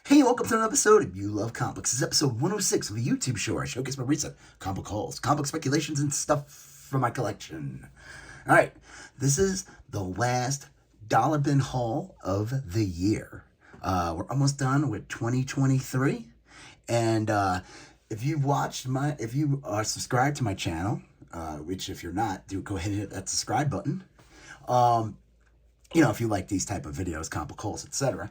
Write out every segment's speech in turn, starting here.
Hey, welcome to another episode of You Love Comics. This is episode 106 of a YouTube show where I showcase my recent comic hauls, comic speculations, and stuff from my collection. Alright, this is the last dollar bin haul of the year. We're almost done with 2023. And if you are subscribed to my channel, which if you're not, do go ahead and hit that subscribe button. If you like these type of videos, comic hauls, etc.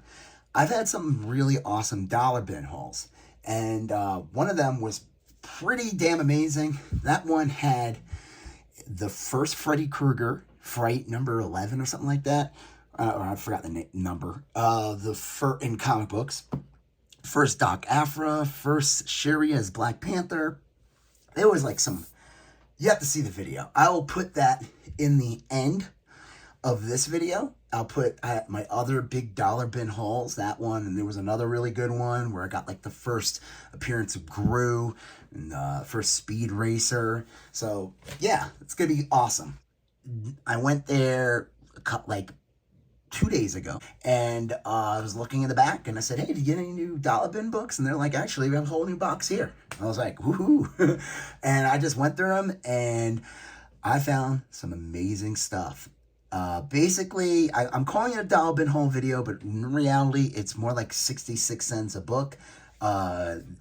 I've had some really awesome dollar bin hauls, and one of them was pretty damn amazing. That one had the first Freddy Krueger, Fright number 11 or something like that. I forgot the number. In comic books, first Doc Afra, first Shuri as Black Panther. There was like some. You have to see the video. I will put that in the end of this video. I'll put my other big dollar bin hauls, that one, and there was another really good one where I got like the first appearance of Gru and the first Speed Racer. So yeah, it's gonna be awesome. I went there like 2 days ago, and I was looking in the back, and I said, "Hey, did you get any new dollar bin books?" And they're like, "Actually, we have a whole new box here." I was like, "Woohoo!" And I just went through them, and I found some amazing stuff. Basically, I'm calling it a dollar bin haul video, but in reality, it's more like 66 cents a book.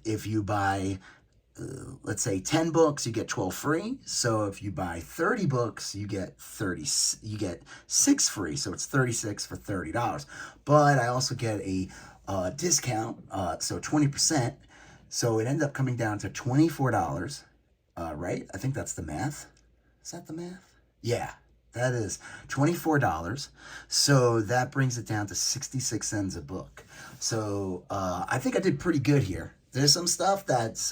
If you buy, let's say 10 books, you get 12 free. So if you buy 30 books, you get 6 free. So it's 36 for $30. But I also get a discount, so 20%. So it ended up coming down to $24, right? I think that's the math. Is that the math? Yeah. That is $24. So that brings it down to 66 cents a book. So I think I did pretty good here. There's some stuff that's,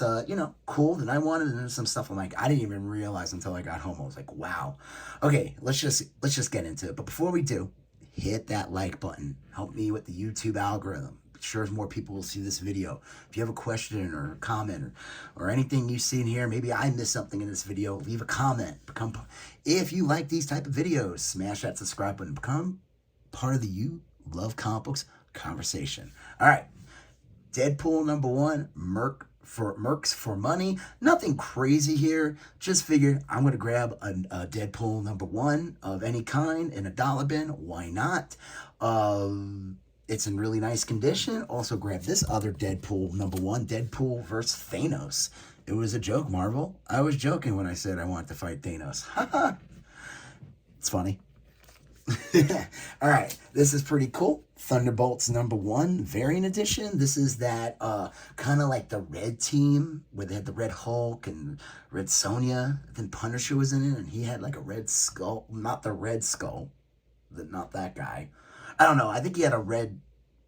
cool that I wanted. And there's some stuff I'm like, I didn't even realize until I got home. I was like, wow. Okay, let's just get into it. But before we do, hit that like button. Help me with the YouTube algorithm. Sure, more people will see this video. If you have a question or a comment or anything you see in here, maybe I missed something in this video, leave a comment. If you like these type of videos, smash that subscribe button. Become part of the You Love Comic Books conversation. All right, Deadpool number 1, Mercs for money. Nothing crazy here. Just figured I'm going to grab a Deadpool number 1 of any kind in a dollar bin. Why not? It's in really nice condition. Also grab this other Deadpool number 1, Deadpool vs. Thanos. It was a joke, Marvel. I was joking when I said I wanted to fight Thanos. Haha. It's funny. All right, this is pretty cool. Thunderbolts number 1, variant edition. This is that kind of like the red team where they had the Red Hulk and Red Sonja. Then Punisher was in it, and he had like a red skull. Not the Red Skull. Not that guy. I don't know. I think he had a red.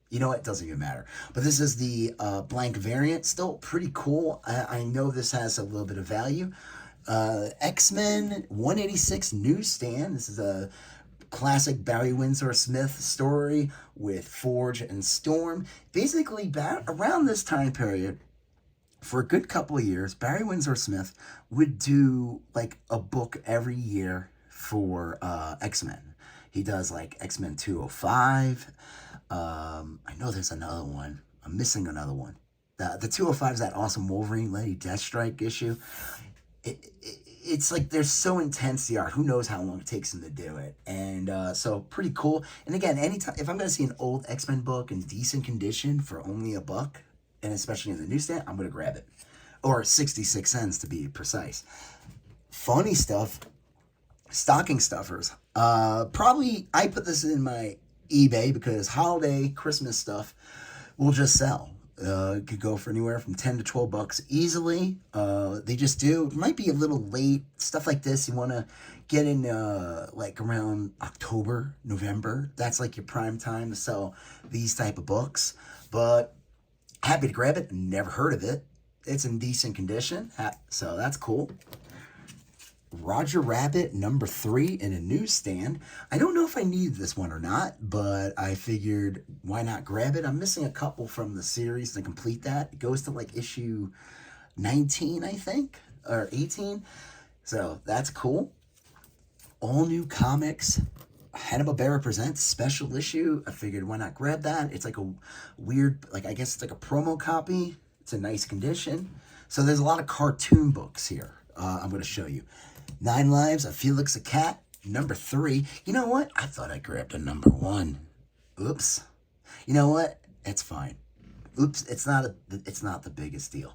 You know what? It doesn't even matter. But this is the blank variant. Still pretty cool. I know this has a little bit of value. X-Men 186 newsstand. This is a classic Barry Windsor Smith story with Forge and Storm. Basically, around this time period, for a good couple of years, Barry Windsor Smith would do like a book every year for X-Men. He does like X-Men 205. I know there's another one. I'm missing another one. The 205 is that awesome Wolverine Lady Deathstrike issue. It's like they're so intense, the art. Who knows how long it takes them to do it. And so pretty cool. And again, anytime if I'm going to see an old X-Men book in decent condition for only $1, and especially in the newsstand, I'm going to grab it. Or 66 cents to be precise. Funny stuff. Stocking stuffers. Probably I put this in my eBay because holiday Christmas stuff will just sell. It could go for anywhere from 10 to 12 bucks easily. They just do. It might be a little late. Stuff like this you want to get in like around October, November. That's like your prime time to sell these type of books. But happy to grab it. Never heard of it. It's in decent condition. So that's cool. Roger Rabbit number 3 in a newsstand. I don't know if I need this one or not, but I figured why not grab it. I'm missing a couple from the series to complete that. It goes to like issue 19, I think, or 18. So that's cool. All new comics Hanna-Barbera Presents special issue. I figured why not grab that. It's like a weird, like I guess it's like a promo copy. It's in nice condition. So there's a lot of cartoon books here. I'm going to show you. 9 Lives of Felix the Cat, number 3. You know what? I thought I grabbed a number 1. Oops. You know what? It's fine. Oops. It's not the biggest deal.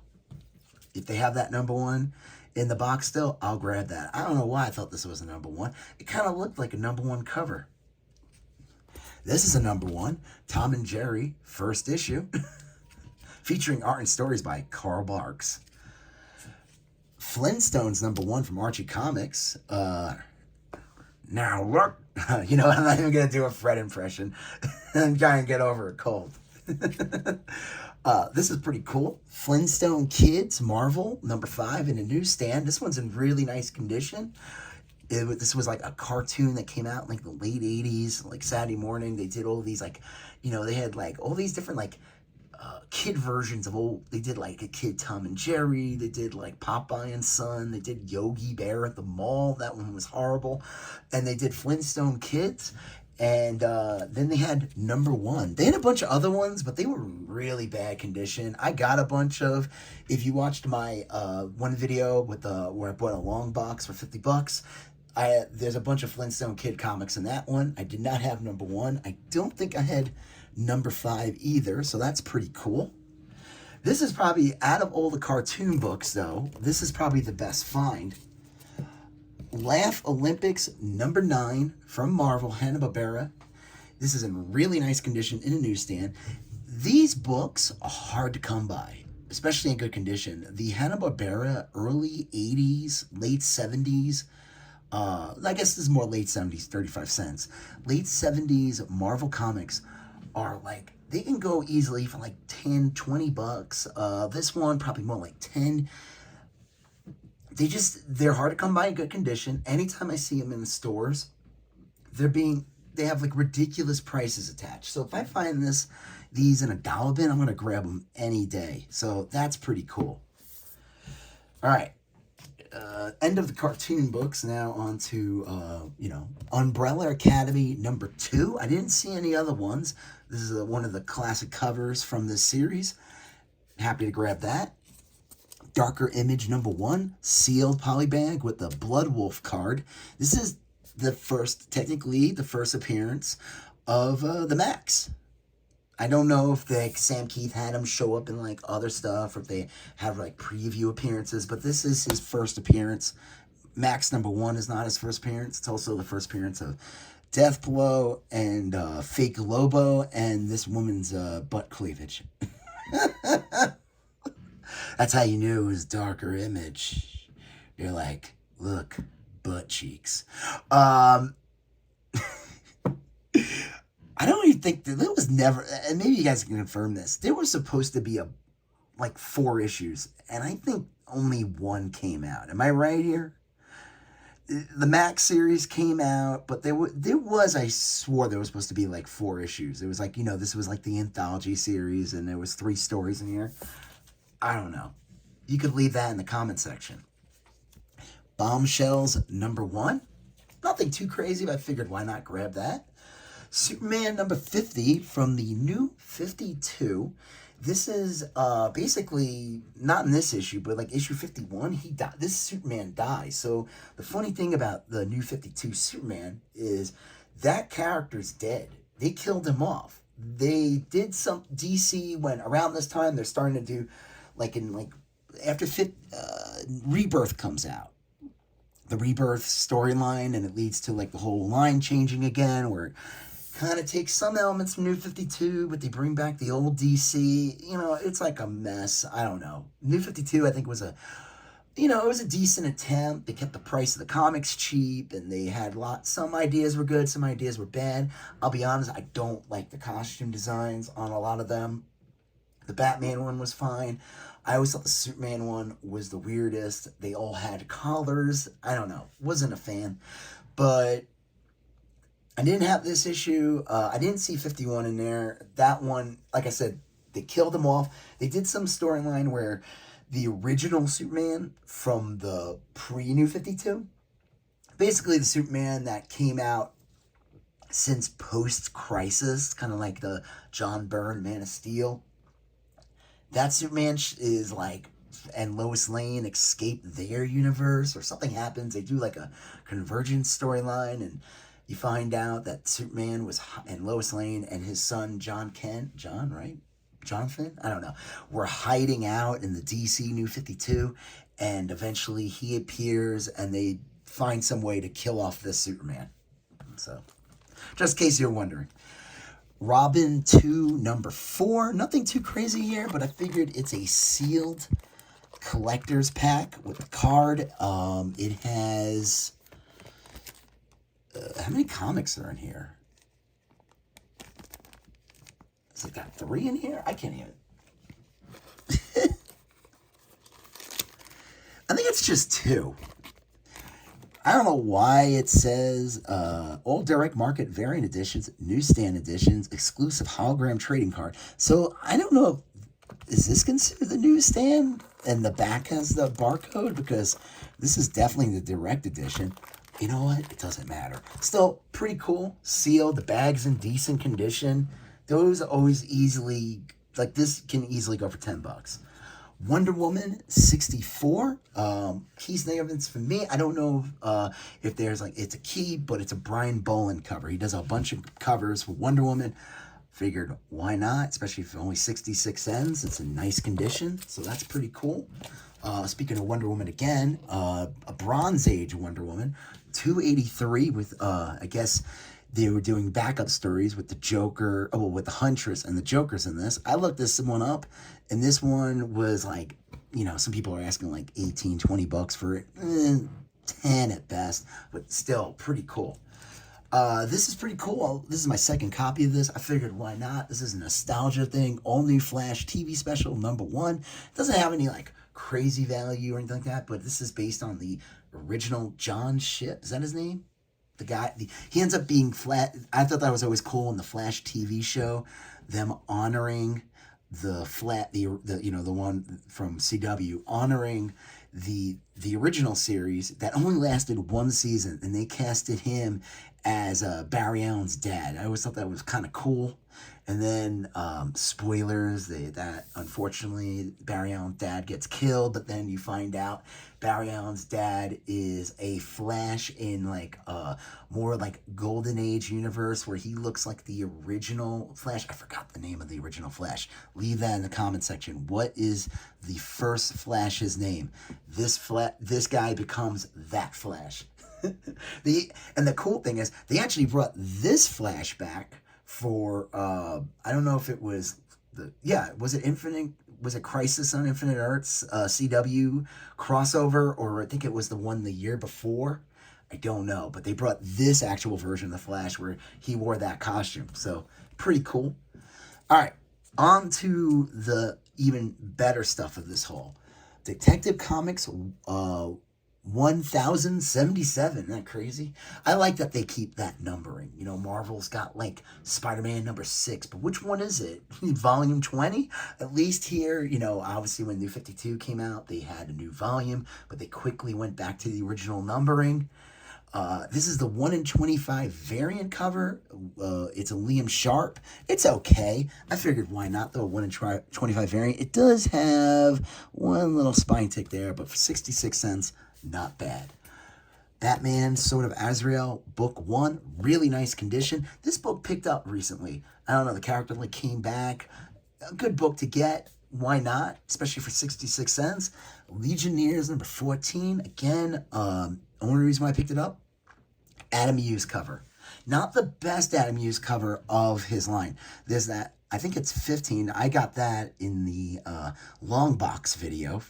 If they have that number 1 in the box still, I'll grab that. I don't know why I thought this was a number 1. It kind of looked like a number 1 cover. This is a number 1. Tom and Jerry, first issue. Featuring art and stories by Carl Barks. Flintstones, number 1 from Archie Comics. Now look. You know, I'm not even going to do a Fred impression. I'm trying to get over a cold. This is pretty cool. Flintstone Kids, Marvel, number 5 in a newsstand. This one's in really nice condition. This was like a cartoon that came out in like the late 80s, like Saturday morning. They did all these like, you know, they had like all these different like kid versions of old. They did like a kid Tom and Jerry. They did like Popeye and Son. They did Yogi Bear at the mall. That one was horrible. And they did Flintstone Kids. And then they had number 1. They had a bunch of other ones, but they were really bad condition. I got a bunch of. If you watched my one video with where I bought a long box for $50, there's a bunch of Flintstone Kid comics in that one. I did not have number 1. I don't think I had number 5 either, so that's pretty cool. This is probably, out of all the cartoon books though, this is probably the best find. Laugh Olympics, number 9 from Marvel, Hanna-Barbera. This is in really nice condition in a newsstand. These books are hard to come by, especially in good condition. The Hanna-Barbera early 80s, late 70s, I guess this is more late 70s, 35 cents. Late 70s Marvel comics are like, they can go easily for like 10, 20 bucks. This one probably more like 10. They're hard to come by in good condition. Anytime I see them in the stores, they have like ridiculous prices attached. So if I find these in a dollar bin, I'm going to grab them any day. So that's pretty cool. All right. End of the cartoon books. Now on to, Umbrella Academy number 2. I didn't see any other ones. This is one of the classic covers from this series. Happy to grab that. Darker Image number 1, sealed polybag with the Blood Wolf card. This is technically the first appearance of the Max. I don't know if Sam Keith had him show up in like other stuff, or if they have like preview appearances, but this is his first appearance. Max number 1 is not his first appearance. It's also the first appearance of Death Blow and Fake Lobo and this woman's butt cleavage. That's how you knew it was Darker Image. You're like, look, butt cheeks. I don't even think that there was never, and maybe you guys can confirm this, there was supposed to be like 4 issues, and I think only 1 came out. Am I right here? The Max series came out, but there was, I swore there was supposed to be like 4 issues. It was like, this was like the anthology series, and there was 3 stories in here. I don't know. You could leave that in the comment section. Bombshells number 1. Nothing too crazy, but I figured why not grab that. Superman number 50 from the New 52. This is basically not in this issue, but like issue 51. This Superman dies. So the funny thing about the New 52 Superman is that character's dead. They killed him off. They did some DC when around this time they're starting to do after Rebirth comes out. The Rebirth storyline, and it leads to like the whole line changing again, where it kind of takes some elements from New 52, but they bring back the old DC. It's like a mess. I don't know. New 52, I think, was it was a decent attempt. They kept the price of the comics cheap, and they had some ideas were good, some ideas were bad. I'll be honest, I don't like the costume designs on a lot of them. The Batman one was fine. I always thought the Superman one was the weirdest. They all had collars. I don't know. Wasn't a fan. But I didn't have this issue. I didn't see 51 in there. That one, like I said, they killed him off. They did some storyline where the original Superman from the pre-New 52, basically the Superman that came out since post-Crisis, kind of like the John Byrne Man of Steel. That Superman is like, and Lois Lane escape their universe, or something happens. They do like a convergence storyline, and you find out that Superman was, and Lois Lane and his son John, right? Jonathan? I don't know. Were hiding out in the DC New 52, and eventually he appears, and they find some way to kill off this Superman. So, just in case you're wondering. Robin 2, number 4. Nothing too crazy here, but I figured it's a sealed collector's pack with a card. It has... how many comics are in here? Has it got 3 in here? I can't even... I think it's just 2. I don't know why it says all direct market variant editions, newsstand editions, exclusive hologram trading card. So I don't know, is this considered the newsstand? And the back has the barcode? Because this is definitely the direct edition. You know what? It doesn't matter. Still pretty cool. Sealed. The bag's in decent condition. Those always easily, like this can easily go for $10. Wonder Woman 64. Keys and evidence for me. I don't know if there's like, it's a key, but it's a Brian Bolland cover. He does a bunch of covers for Wonder Woman. Figured why not, especially for only 66 cents. It's in nice condition, so that's pretty cool. Speaking of Wonder Woman again, a Bronze Age Wonder Woman, 283 with, I guess they were doing backup stories with the Joker, with the Huntress and the Jokers in this. I looked this one up, and this one was like, you know, some people are asking like 18, 20 bucks for it. 10 at best, but still pretty cool. This is pretty cool. This is my second copy of this. I figured why not? This is a nostalgia thing. All new Flash TV special, number 1. It doesn't have any like crazy value or anything like that, but this is based on the original John Shipp. Is that his name? The guy, he ends up being Flash. I thought that was always cool in the Flash TV show, them honoring the the one from CW, honoring the original series that only lasted 1 season, and they casted him as Barry Allen's dad. I always thought that was kind of cool. And then spoilers, that unfortunately Barry Allen's dad gets killed, but then you find out Barry Allen's dad is a Flash in like more like Golden Age universe where he looks like the original Flash. I forgot the name of the original Flash. Leave that in the comment section. What is the first Flash's name? This guy becomes that Flash. And the cool thing is they actually brought this Flash back for I don't know if it was was it Crisis on Infinite Earths CW crossover, or I think it was the one the year before. I don't know, but they brought this actual version of the Flash where he wore that costume. So pretty cool. All right, on to the even better stuff of this haul. Detective Comics 1077. Isn't that crazy? I like that they keep that numbering. You know, Marvel's got like Spider-Man number 6, but which one is it? Volume 20? At least here, you know, obviously when New 52 came out, they had a new volume, but they quickly went back to the original numbering. This is the 1 in 25 variant cover. It's a Liam Sharp. It's okay. I figured why not though, 1 in 25 variant. It does have one little spine tick there, but for 66 cents, not bad. Batman, Sword of Azrael, book 1, really nice condition. This book picked up recently. I don't know, the character like came back. A good book to get. Why not? Especially for 66 cents. Legionnaires number 14. Again, only reason why I picked it up, Adam Hughes cover. Not the best Adam Hughes cover of his line. There's that, I think it's 15. I got that in the long box video.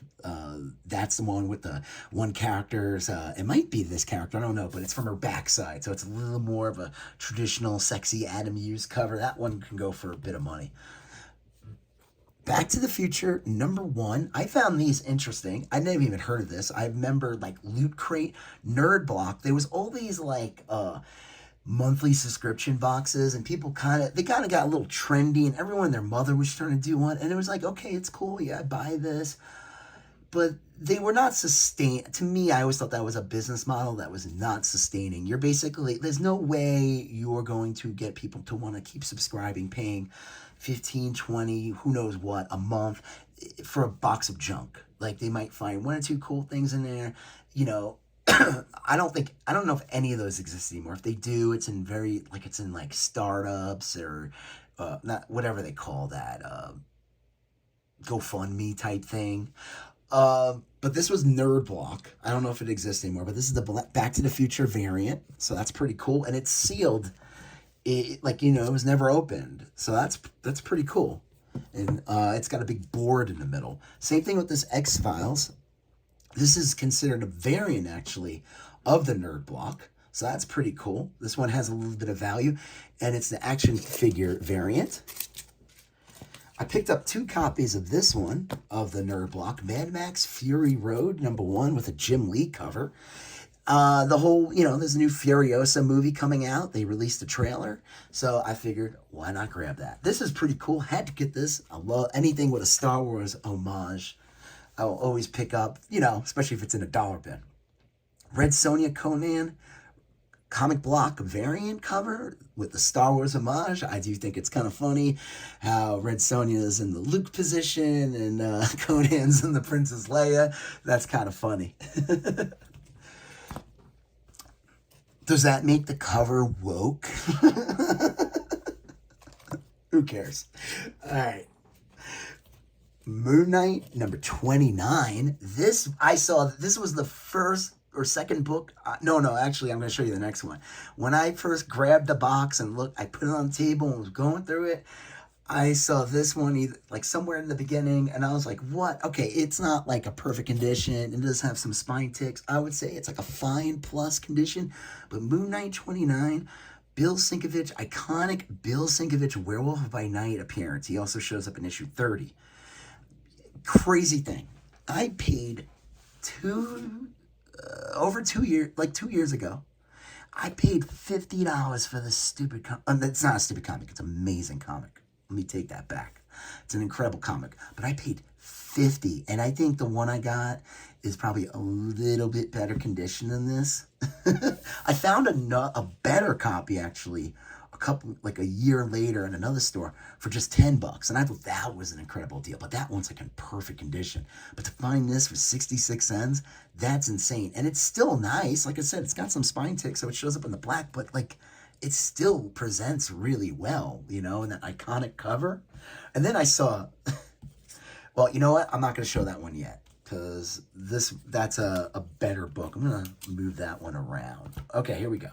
That's the one with the one character's, it might be this character, I don't know, but it's from her backside. So it's a little more of a traditional sexy Adam Hughes cover. That one can go for a bit of money. Back to the Future, number 1. I found these interesting. I never even heard of this. I remember like Loot Crate, Nerd Block. There was all these like monthly subscription boxes, and people kind of got a little trendy, and everyone and their mother was trying to do one, and it was like, okay, it's cool, yeah, I buy this. but they were not sustain. To me, I always thought that was a business model that was not sustaining. You're basically, there's no way you're going to get people to want to keep subscribing, paying 15, 20, who knows what, a month for a box of junk. Like, they might find one or two cool things in there, you know. I don't know if any of those exist anymore. If they do, it's in like startups or not, whatever they call that, GoFundMe type thing. But this was Nerd Block. I don't know if it exists anymore, but this is the Back to the Future variant. So that's pretty cool. And it's sealed. It was never opened. So that's pretty cool. And it's got a big board in the middle. Same thing with this X-Files. This is considered a variant, actually, of the Nerd Block. So that's pretty cool. This one has a little bit of value. And it's the action figure variant. I picked up 2 copies of this one, of the Nerd Block. Mad Max Fury Road, #1, with a Jim Lee cover. There's a new Furiosa movie coming out. They released a trailer. So I figured, why not grab that? This is pretty cool. Had to get this. I love anything with a Star Wars homage. I'll always pick up, especially if it's in a dollar bin. Red Sonja Conan comic block variant cover with the Star Wars homage. I do think it's kind of funny how Red Sonja is in the Luke position and Conan's in the Princess Leia. That's kind of funny. Does that make the cover woke? Who cares? All right. Moo Night, #29. This was the first or second book. Actually, I'm going to show you the next one. When I first grabbed the box and looked, I put it on the table and was going through it. I saw this one somewhere in the beginning, and I was like, what? Okay, it's not like a perfect condition. It does have some spine ticks. I would say it's like a fine plus condition. But Moo Night 29, Bill Sienkiewicz, iconic Bill Sienkiewicz Werewolf by Night appearance. He also shows up in issue 30. Crazy thing. I paid over 2 years, like 2 years ago, I paid $50 for this stupid comic. It's not a stupid comic. It's an amazing comic. Let me take that back. It's an incredible comic. But I paid $50, and I think the one I got is probably a little bit better condition than this. I found a better copy, actually, a year later in another store for just $10, and I thought that was an incredible deal. But that one's like in perfect condition. But to find this for 66 cents, that's insane. And it's still nice. Like I said, it's got some spine ticks, so it shows up in the black, but it still presents really well, in that iconic cover. And then I saw, well, you know what? I'm not going to show that one yet, because that's a better book. I'm going to move that one around. Okay, here we go.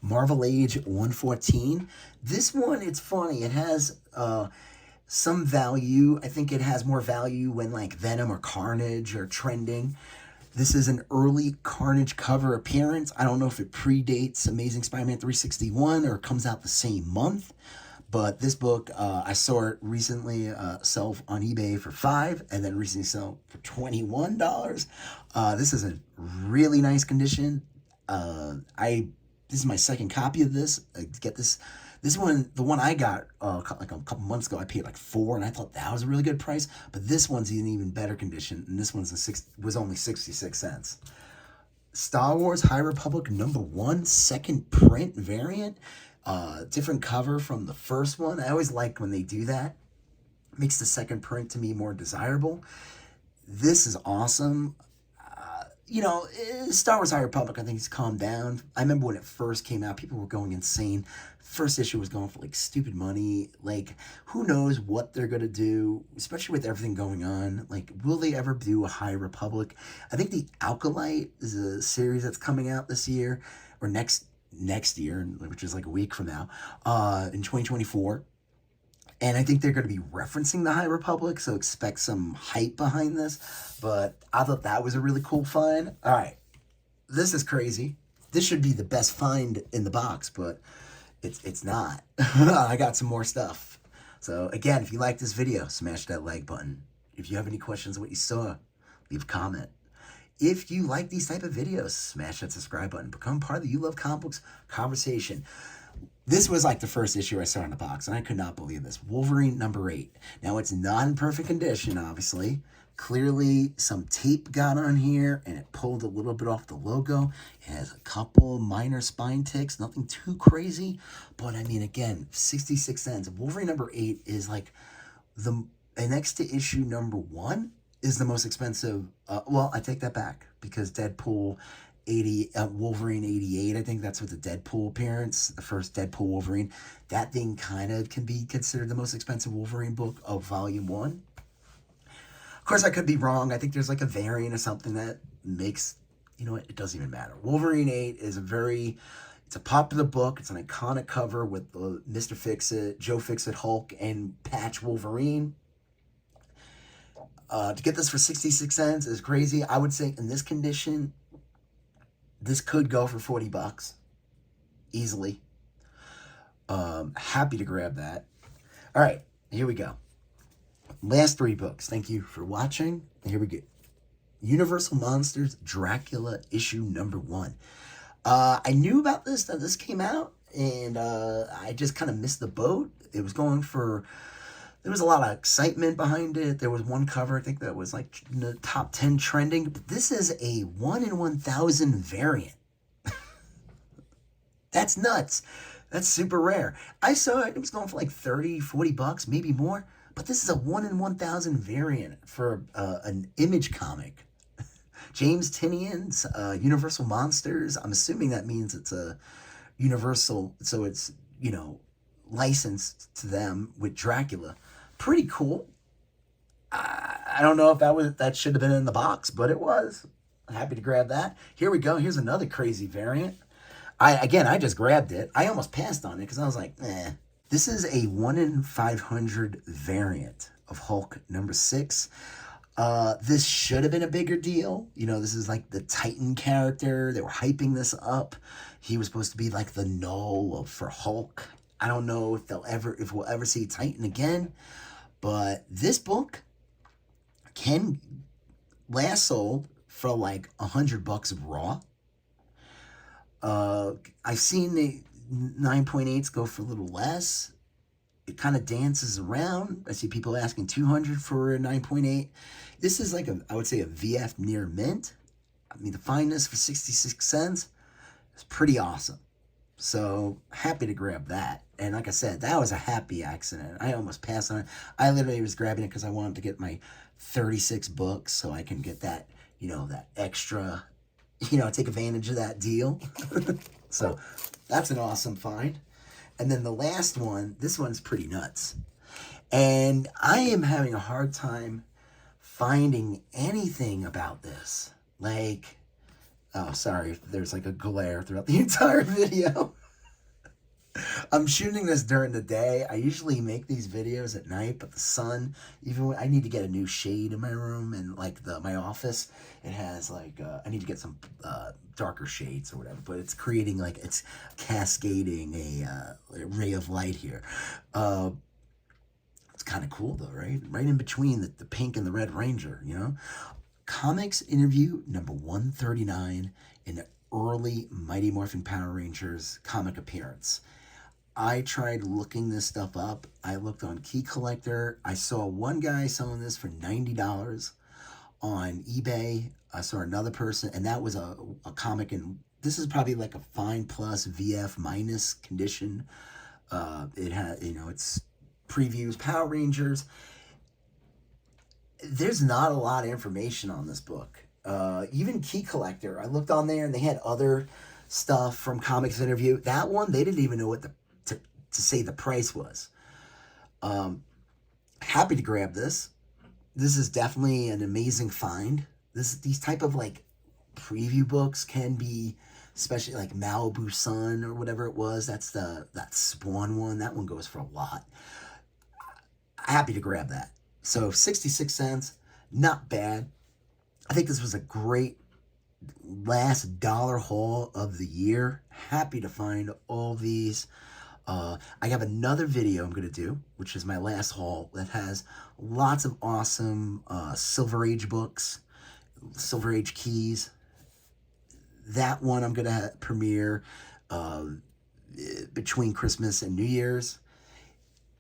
Marvel Age 114. This one, it's funny. It has some value. I think it has more value when Venom or Carnage are trending. This is an early Carnage cover appearance. I don't know if it predates Amazing Spider-Man 361 or comes out the same month. But this book, I saw it recently sell on eBay for $5 and then recently sell for $21. This is a really nice condition. This is my second copy of this. Get this. This one, the one I got a couple months ago, I paid $4, and I thought that was a really good price. But this one's in even better condition, and this one's was only 66 cents. Star Wars High Republic #1 second print variant. Different cover from the first one. I always like when they do that. Makes the second print to me more desirable. This is awesome. Star Wars High Republic, I think it's calmed down. I remember when it first came out, people were going insane. First issue was going for stupid money. Who knows what they're going to do, especially with everything going on. Will they ever do a High Republic? I think the Alkalite is a series that's coming out this year, or next year, which is a week from now, in 2024. And I think they're going to be referencing the High Republic, so expect some hype behind this. But I thought that was a really cool find. All right, this is crazy. This should be the best find in the box, but it's not. I got some more stuff. So again, if you like this video, smash that like button. If you have any questions on what you saw, leave a comment. If you like these type of videos, smash that subscribe button. Become part of the You Love Comic Books conversation. This was the first issue I saw in the box, and I could not believe this. Wolverine #8. Now, it's not in perfect condition, obviously, Clearly, some tape got on here and it pulled a little bit off the logo. It has a couple minor spine ticks, nothing too crazy. But I mean, again, 66 cents. Wolverine number 8 is like next to issue number 1 is the most expensive. Well, I take that back because Deadpool 80, Wolverine 88, I think that's what the Deadpool appearance, the first Deadpool Wolverine. That thing kind of can be considered the most expensive Wolverine book of volume 1. Of course, I could be wrong. I think there's like a variant or something that makes, you know what, it doesn't even matter. Wolverine 8 is it's a popular book. It's an iconic cover with Mr. Fix-It, Joe Fix-It, Hulk, and Patch Wolverine. To get this for 66 cents is crazy. I would say in this condition, this could go for $40 easily. Happy to grab that. All right, here we go. Last 3 books. Thank you for watching. Here we go. Universal Monsters Dracula issue number 1. I knew about this, that this came out, and I just kind of missed the boat. It was going for, there was a lot of excitement behind it. There was one cover, I think, that was like in the top 10 trending. But this is a 1 in 1,000 variant. That's nuts. That's super rare. I saw it was going for like $30-$40, maybe more. But this is a 1 in 1,000 variant for an Image comic. James Tinian's Universal Monsters. I'm assuming that means it's a Universal, so it's, you know, licensed to them with Dracula. Pretty cool. I don't know if that should have been in the box, but it was. I'm happy to grab that. Here we go. Here's another crazy variant. I just grabbed it. I almost passed on it because I was like, eh. This is a 1 in 500 variant of Hulk number 6. This should have been a bigger deal. You know, this is like the Titan character. They were hyping this up. He was supposed to be like the null for Hulk. I don't know if we'll ever see Titan again. But this book can last sold for like $100 raw. I've seen the 9.8s go for a little less. It kind of dances around. I see people asking $200 for a 9.8. This is like I would say a VF near mint. I mean, to find this for 66 cents is pretty awesome. So happy to grab that. And like I said, that was a happy accident. I almost passed on it. I literally was grabbing it because I wanted to get my 36 books so I can get that, you know, that extra, you know, take advantage of that deal. So that's an awesome find. And then the last one, this one's pretty nuts. And I am having a hard time finding anything about this. Like, oh, sorry, there's like a glare throughout the entire video. I'm shooting this during the day. I usually make these videos at night, but the sun, even when I need to get a new shade in my room and like my office, it has like, I need to get some darker shades or whatever, but it's creating like, it's cascading a ray of light here. It's kind of cool though, right? Right in between the pink and the Red Ranger, you know? Comics interview number 139 in the early Mighty Morphin Power Rangers comic appearance. I tried looking this stuff up. I looked on Key Collector. I saw one guy selling this for $90 on eBay. I saw another person, and that was a comic, and this is probably like a fine plus VF minus condition. It had, you know, it's previews Power Rangers. There's not a lot of information on this book. Even Key Collector, I looked on there and they had other stuff from Comics Interview. That one, they didn't even know what to say the price was. Happy to grab this. This is definitely an amazing find. These type of like preview books can be, especially like Malibu Sun or whatever it was. That's that Spawn one. That one goes for a lot. Happy to grab that. So 66 cents, not bad. I think this was a great last dollar haul of the year. Happy to find all these. I have another video I'm going to do, which is my last haul, that has lots of awesome Silver Age books, Silver Age keys. That one I'm going to premiere between Christmas and New Year's.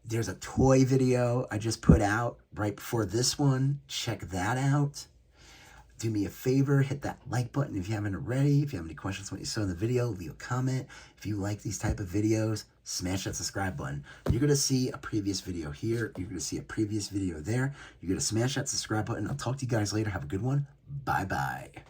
There's a toy video I just put out right before this one. Check that out. Do me a favor, hit that like button if you haven't already. If you have any questions on what you saw in the video, leave a comment. If you like these type of videos, smash that subscribe button. You're going to see a previous video here. You're going to see a previous video there. You're going to smash that subscribe button. I'll talk to you guys later. Have a good one. Bye-bye.